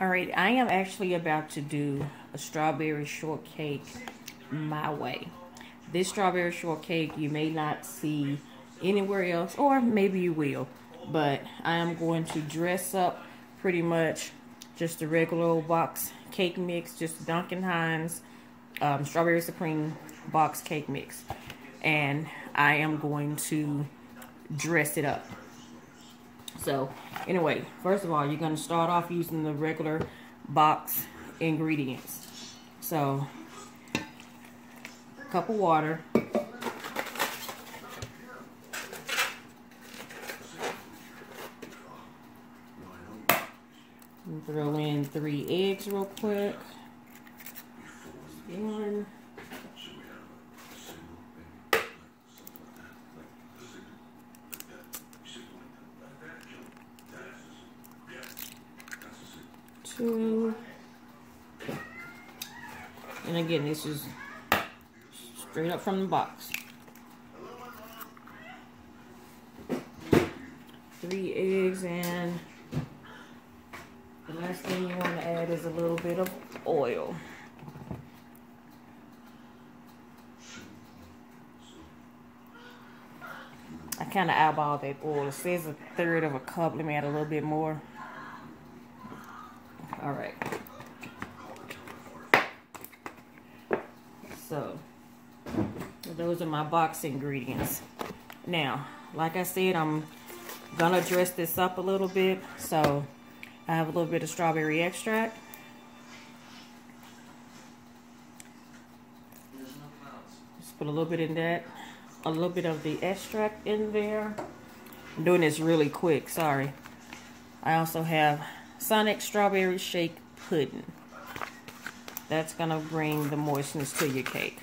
Alright, I am actually about to do a strawberry shortcake my way. This strawberry shortcake you may not see anywhere else, or maybe you will, but I am going to dress up pretty much just a regular old box cake mix, just Duncan Hines strawberry supreme box cake mix, and I am going to dress it up. So anyway, first of all, you're going to start off using the regular box ingredients. So a cup of water, throw in 3 eggs real quick. One, 2, and again, this is straight up from the box. 3 eggs, and the last thing you want to add is a little bit of oil. I kind of eyeball that oil. It says 1/3 of a cup. Let me add a little bit more. All right. So those are my box ingredients. Now, like I said, I'm gonna dress this up a little bit. So I have a little bit of strawberry extract. Just put a little bit in that. A little bit of the extract in there. I'm doing this really quick, sorry. I also have Sonic strawberry shake pudding. That's gonna bring the moistness to your cake.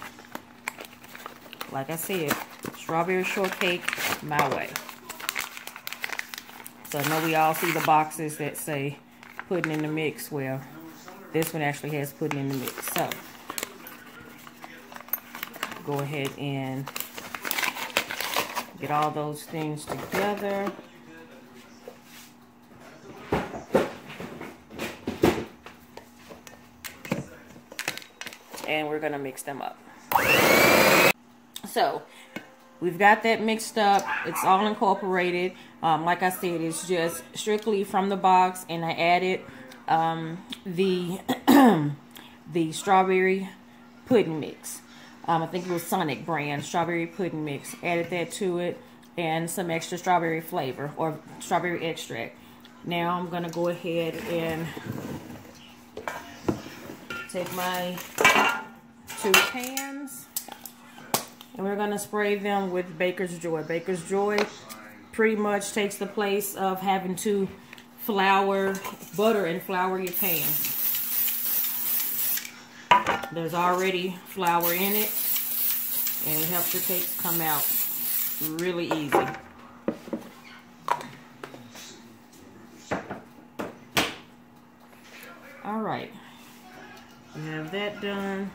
Like I said, strawberry shortcake my way. So I know we all see the boxes that say pudding in the mix. Well, this one actually has pudding in the mix. So go ahead and get all those things together. And we're gonna mix them up. So we've got that mixed up. It's all incorporated. Like I said, it's just strictly from the box, and I added the the strawberry pudding mix. I think it was Sonic brand strawberry pudding mix. Added that to it, and some extra strawberry flavor or strawberry extract. Now I'm gonna go ahead and take my 2 pans, and we're gonna spray them with Baker's Joy. Baker's Joy pretty much takes the place of having to butter and flour your pan. There's already flour in it, and it helps your cakes come out really easy. All right, you have that done.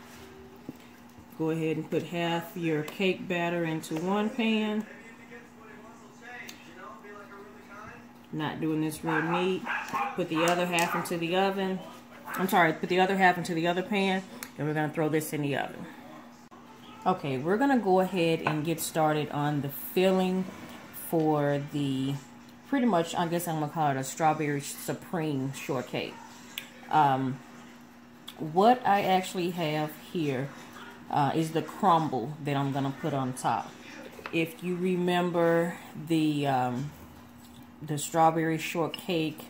Go ahead and put half your cake batter into one pan. Not doing this real neat. Put the other half into the oven. Put the other half into the other pan, and we're gonna throw this in the oven. Okay, we're gonna go ahead and get started on the filling for the, pretty much, I guess I'm gonna call it a strawberry supreme shortcake. What I actually have here is the crumble that I'm gonna put on top. If you remember the strawberry shortcake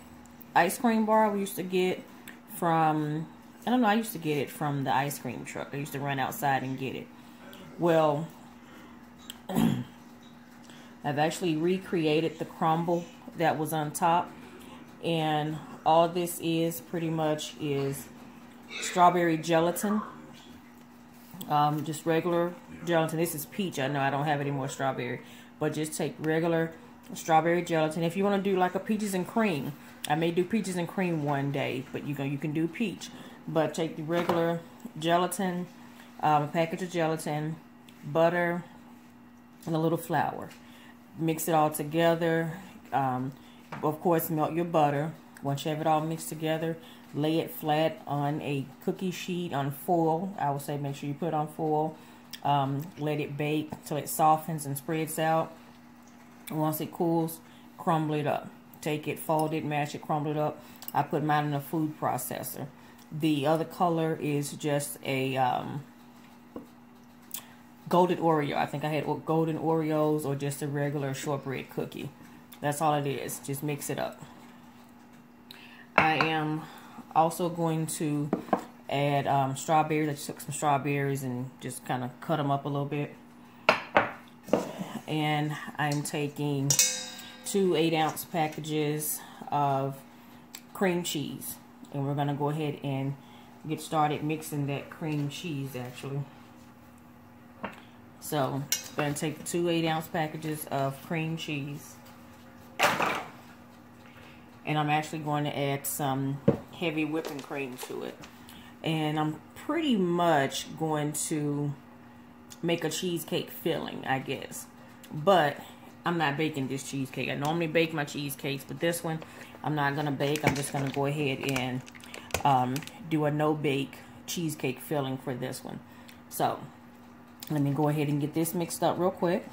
ice cream bar we used to get from, I don't know, I used to get it from the ice cream truck. I used to run outside and get it. Well, I've actually recreated the crumble that was on top, and all this is pretty much is strawberry gelatin. Just regular gelatin. This is peach. I know I don't have any more strawberry, but just take regular strawberry gelatin. If you want to do like a peaches and cream, I may do peaches and cream one day, but you can do peach. But take the regular gelatin, a package of gelatin, butter, and a little flour. Mix it all together. Of course, melt your butter. Once you have it all mixed together, lay it flat on a cookie sheet on foil. I would say make sure you put it on foil. Let it bake till it softens and spreads out. Once it cools, crumble it up. Take it, fold it, mash it, crumble it up. I put mine in a food processor. The other color is just a golden Oreo. I think I had golden Oreos or just a regular shortbread cookie. That's all it is. Just mix it up. I am also going to add strawberries. I just took some strawberries and just kind of cut them up a little bit. And I'm taking 2 8-ounce packages of cream cheese. And we're going to go ahead and get started mixing that cream cheese actually. So, I'm going to take the 2 8-ounce packages of cream cheese. And I'm actually going to add some heavy whipping cream to it. And I'm pretty much going to make a cheesecake filling, I guess. But I'm not baking this cheesecake. I normally bake my cheesecakes, but this one I'm not going to bake. I'm just going to go ahead and do a no-bake cheesecake filling for this one. So, let me go ahead and get this mixed up real quick.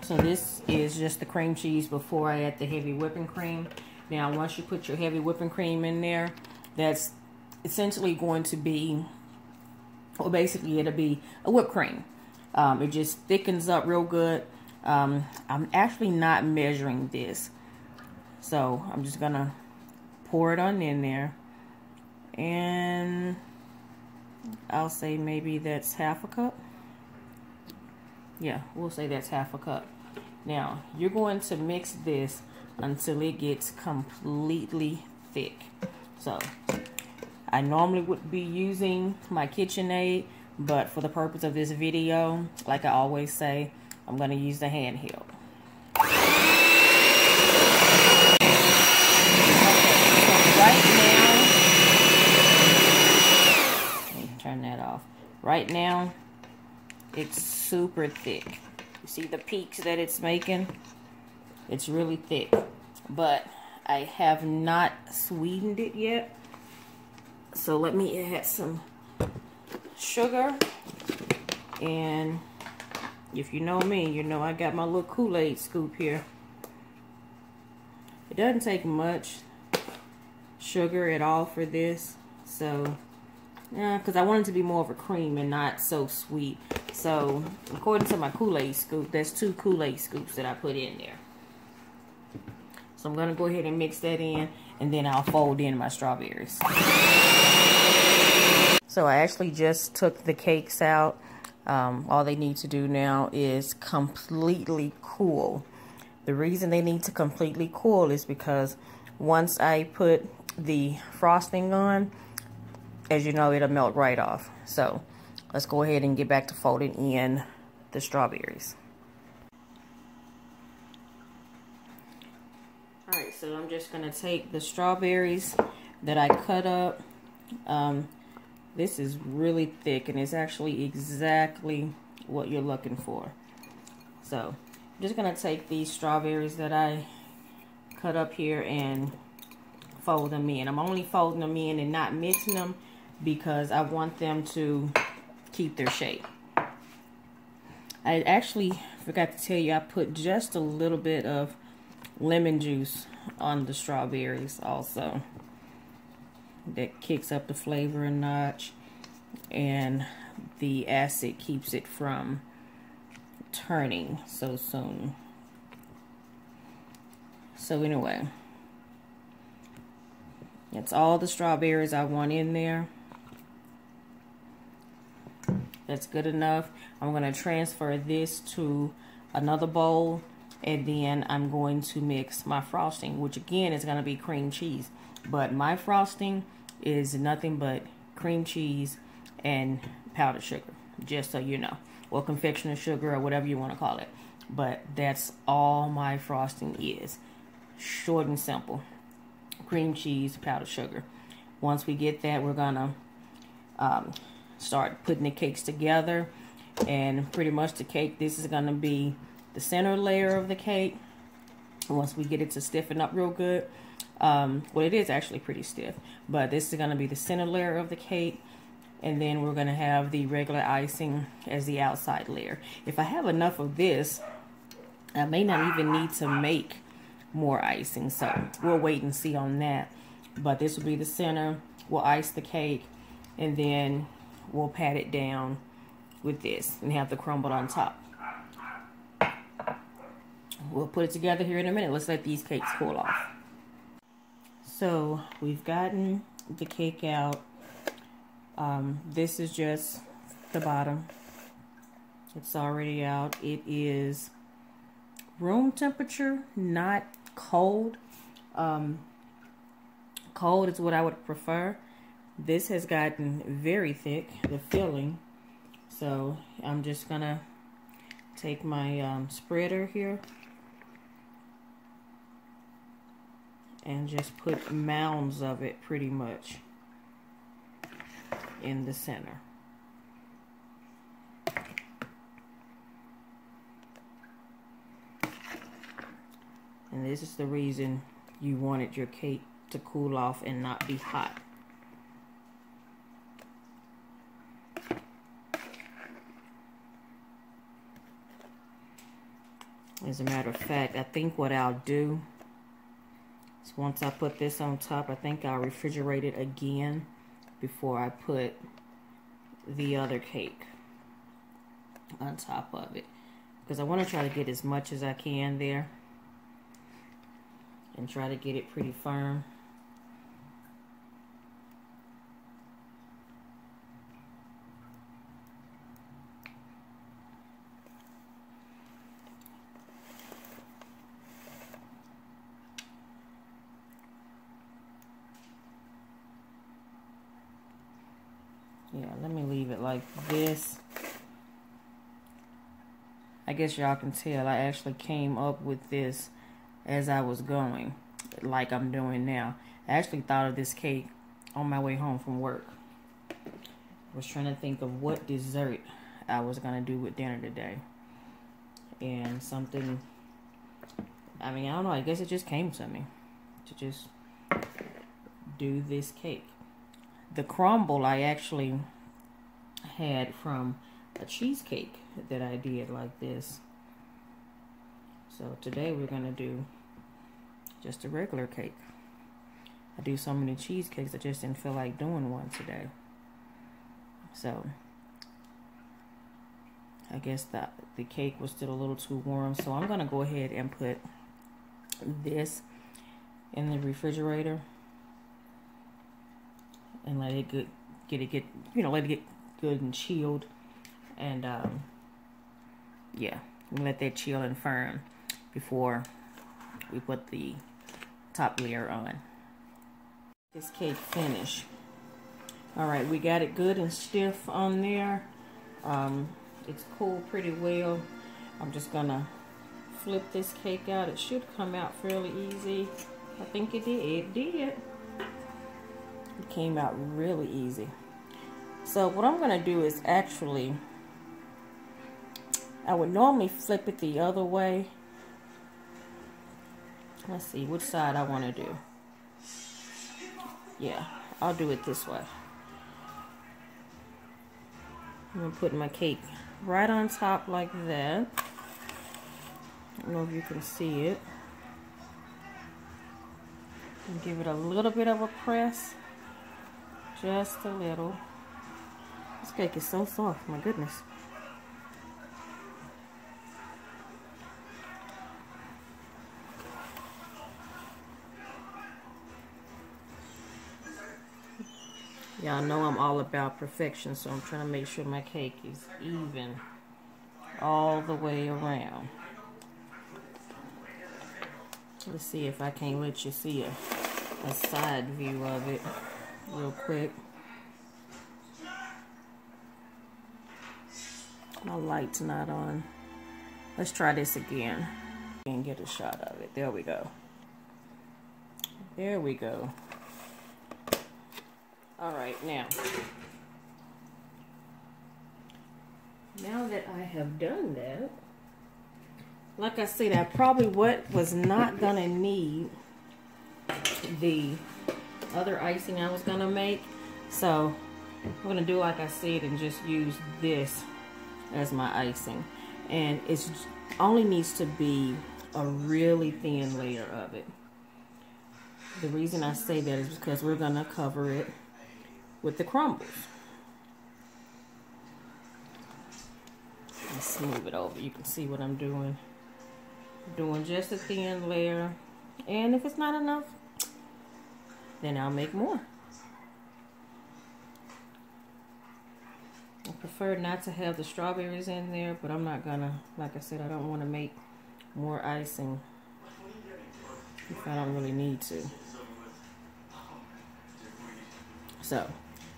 So this is just the cream cheese before I add the heavy whipping cream. Now, once you put your heavy whipping cream in there, that's essentially going to be, well, basically it'll be a whipped cream. It just thickens up real good. I'm actually not measuring this. So I'm just gonna pour it on in there. And I'll say maybe that's half a cup. Yeah, we'll say that's half a cup. Now, you're going to mix this until it gets completely thick. So, I normally would be using my KitchenAid, but for the purpose of this video, like I always say, I'm going to use the handheld. Okay, so right now, let me turn that off. Right now, it's super thick. You see the peaks that it's making? It's really thick. But I have not sweetened it yet. So let me add some sugar. And if you know me, you know I got my little Kool-Aid scoop here. It doesn't take much sugar at all for this. So, yeah, because I want it to be more of a cream and not so sweet. So, according to my Kool-Aid scoop, that's 2 Kool-Aid scoops that I put in there. So I'm going to go ahead and mix that in, and then I'll fold in my strawberries. So I actually just took the cakes out. All they need to do now is completely cool. The reason they need to completely cool is because once I put the frosting on, as you know, it'll melt right off. So let's go ahead and get back to folding in the strawberries. Alright, so I'm just going to take the strawberries that I cut up. This is really thick, and it's actually exactly what you're looking for. So I'm just going to take these strawberries that I cut up here and fold them in. I'm only folding them in and not mixing them because I want them to keep their shape. I actually forgot to tell you, I put just a little bit of lemon juice on the strawberries also. That kicks up the flavor a notch, and the acid keeps it from turning so soon. So anyway, that's all the strawberries I want in there. That's good enough. I'm going to transfer this to another bowl, and then I'm going to mix my frosting, which again is going to be cream cheese. But my frosting is nothing but cream cheese and powdered sugar, just so you know. Or confectioner sugar, or whatever you want to call it. But that's all my frosting is. Short and simple. Cream cheese, powdered sugar. Once we get that, we're going to start putting the cakes together. And pretty much the cake, this is going to be the center layer of the cake. once we get it to stiffen up real good. Well, it is actually pretty stiff, but this is going to be the center layer of the cake, and then we're going to have the regular icing as the outside layer. If I have enough of this, I may not even need to make more icing, so we'll wait and see on that. But this will be the center. We'll ice the cake, and then we'll pat it down with this and have the crumble on top. We'll put it together here in a minute. Let's let these cakes cool off. So we've gotten the cake out. This is just the bottom. It's already out. It is room temperature, not cold. Cold is what I would prefer. This has gotten very thick, the filling. So I'm just gonna take my spreader here and just put mounds of it pretty much in the center. And this is the reason you wanted your cake to cool off and not be hot. As a matter of fact, I think what I'll do is once I put this on top, I think I'll refrigerate it again before I put the other cake on top of it. Because I want to try to get as much as I can there and try to get it pretty firm. Yeah, let me leave it like this. I guess y'all can tell I actually came up with this as I was going, like I'm doing now. I actually thought of this cake on my way home from work. I was trying to think of what dessert I was going to do with dinner today. And something, I mean, I don't know, I guess it just came to me to just do this cake. The crumble I actually had from a cheesecake that I did like this. So today we're going to do just a regular cake. I do so many cheesecakes, I just didn't feel like doing one today. So I guess the cake was still a little too warm. So I'm going to go ahead and put this in the refrigerator and let it get good and chilled, and yeah, let that chill and firm before we put the top layer on. This cake finish. All right, we got it good and stiff on there. It's cooled pretty well. I'm just gonna flip this cake out. It should come out fairly easy. I think it did. It did. It came out really easy. So what I'm going to do is actually, I would normally flip it the other way. Let's see which side I want to do. Yeah, I'll do it this way. I'm going to put my cake right on top like that. I don't know if you can see it. And give it a little bit of a press. Just a little. This cake is so soft, my goodness. Y'all know I'm all about perfection, so I'm trying to make sure my cake is even all the way around. Let's see if I can let you see a side view of it real quick. My light's not on. Let's try this again and get a shot of it. There we go. There we go. All right, now that I have done that, like I said, I probably was not gonna need the other icing I was gonna make. So I'm gonna do like I said and just use this as my icing. And it's only needs to be a really thin layer of it. The reason I say that is because we're gonna cover it with the crumbles. Let's smooth it over. You can see what I'm doing. Doing just a thin layer. And if it's not enough, then I'll make more. I prefer not to have the strawberries in there, but I'm not gonna, like I said, I don't want to make more icing if I don't really need to. So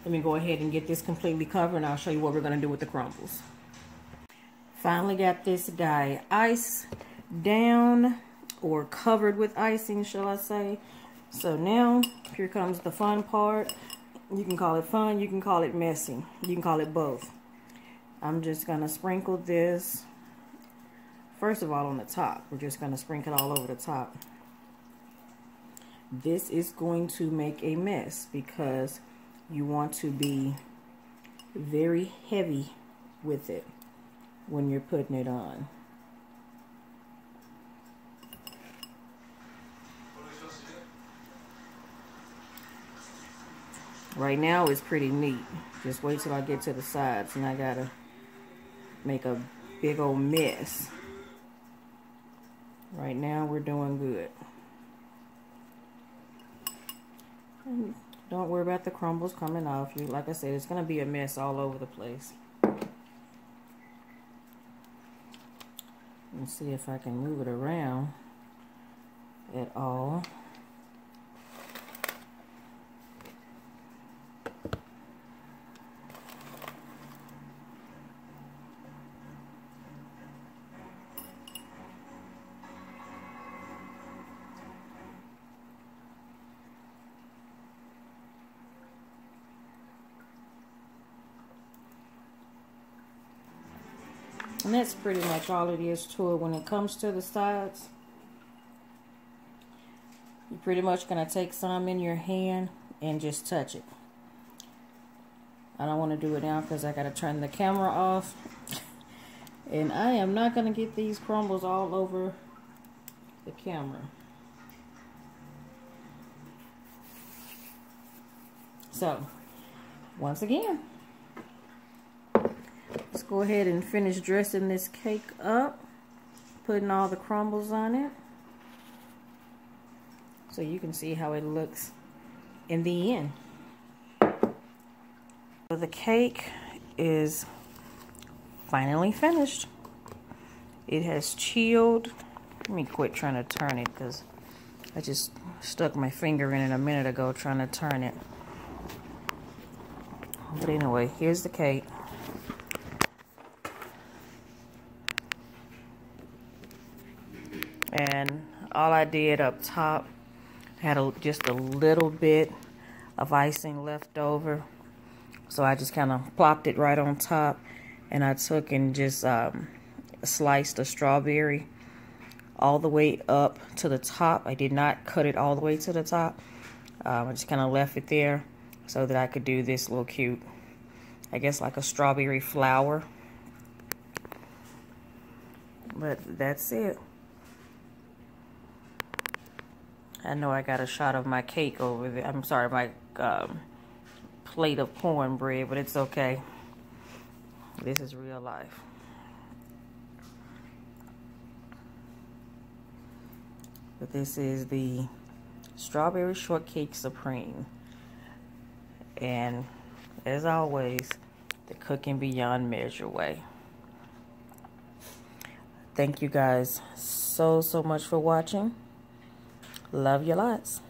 let me go ahead and get this completely covered, and I'll show you what we're gonna do with the crumbles. Finally got this guy iced down, or covered with icing, shall I say. So now here comes the fun part. You can call it fun, you can call it messy, you can call it both. I'm just gonna sprinkle this first of all on the top. We're just gonna sprinkle it all over the top. This is going to make a mess because you want to be very heavy with it when you're putting it on. Right now it's pretty neat. Just wait till I get to the sides and I gotta make a big old mess. Right now we're doing good. And don't worry about the crumbles coming off. Like I said, it's gonna be a mess all over the place. Let's see if I can move it around at all. And that's pretty much all it is to it. When it comes to the sides, you're pretty much going to take some in your hand and just touch it. I don't want to do it now because I got to turn the camera off. And I am not going to get these crumbles all over the camera. So, once again, let's go ahead and finish dressing this cake up, putting all the crumbles on it, so you can see how it looks in the end. So the cake is finally finished. It has chilled. Let me quit trying to turn it because I just stuck my finger in it a minute ago trying to turn it. But anyway, here's the cake. And all I did up top, had just a little bit of icing left over. So I just kind of plopped it right on top. And I took and just sliced a strawberry all the way up to the top. I did not cut it all the way to the top. I just kind of left it there so that I could do this little cute, I guess like a strawberry flower. But that's it. I know I got a shot of my cake over there. I'm sorry, my plate of cornbread, but it's okay. This is real life. But this is the Strawberry Shortcake Supreme. And as always, the cooking beyond measure way. Thank you guys so much for watching. Love you lots.